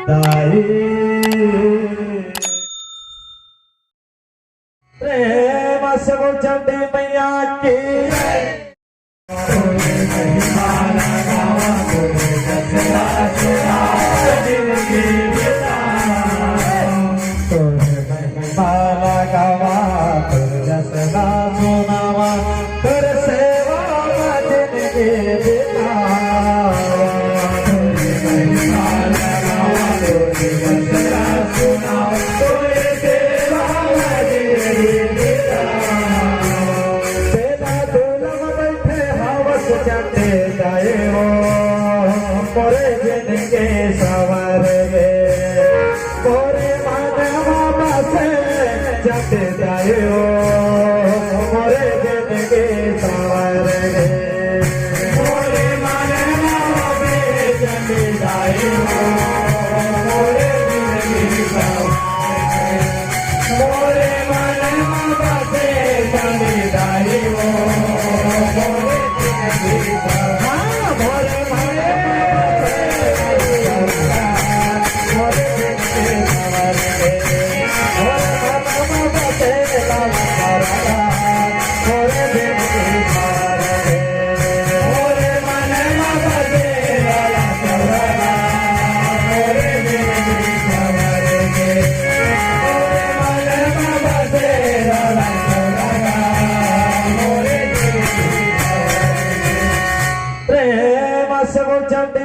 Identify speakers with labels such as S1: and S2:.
S1: दाई प्रेम से वो चंडी मैया की माला गावा रसना सुनावा कर सेवा जिंदगी बिता माला गावा रसना सुनावा कर सेवा जिंदगी बिता तेरा दुलम बैठे हवस जाते जाए हो मोरे जिंदगी सवार गे मोरे मानवा से जाते जाए हो मोरे जिंदगी सवार गे मोरे मानवा से जाते जाए हो मोरे जिंदगी सवार मोरे मानवा से जाते जाए हो मोरे जिंदगी सवार मोरे प्रेम से वो चंडी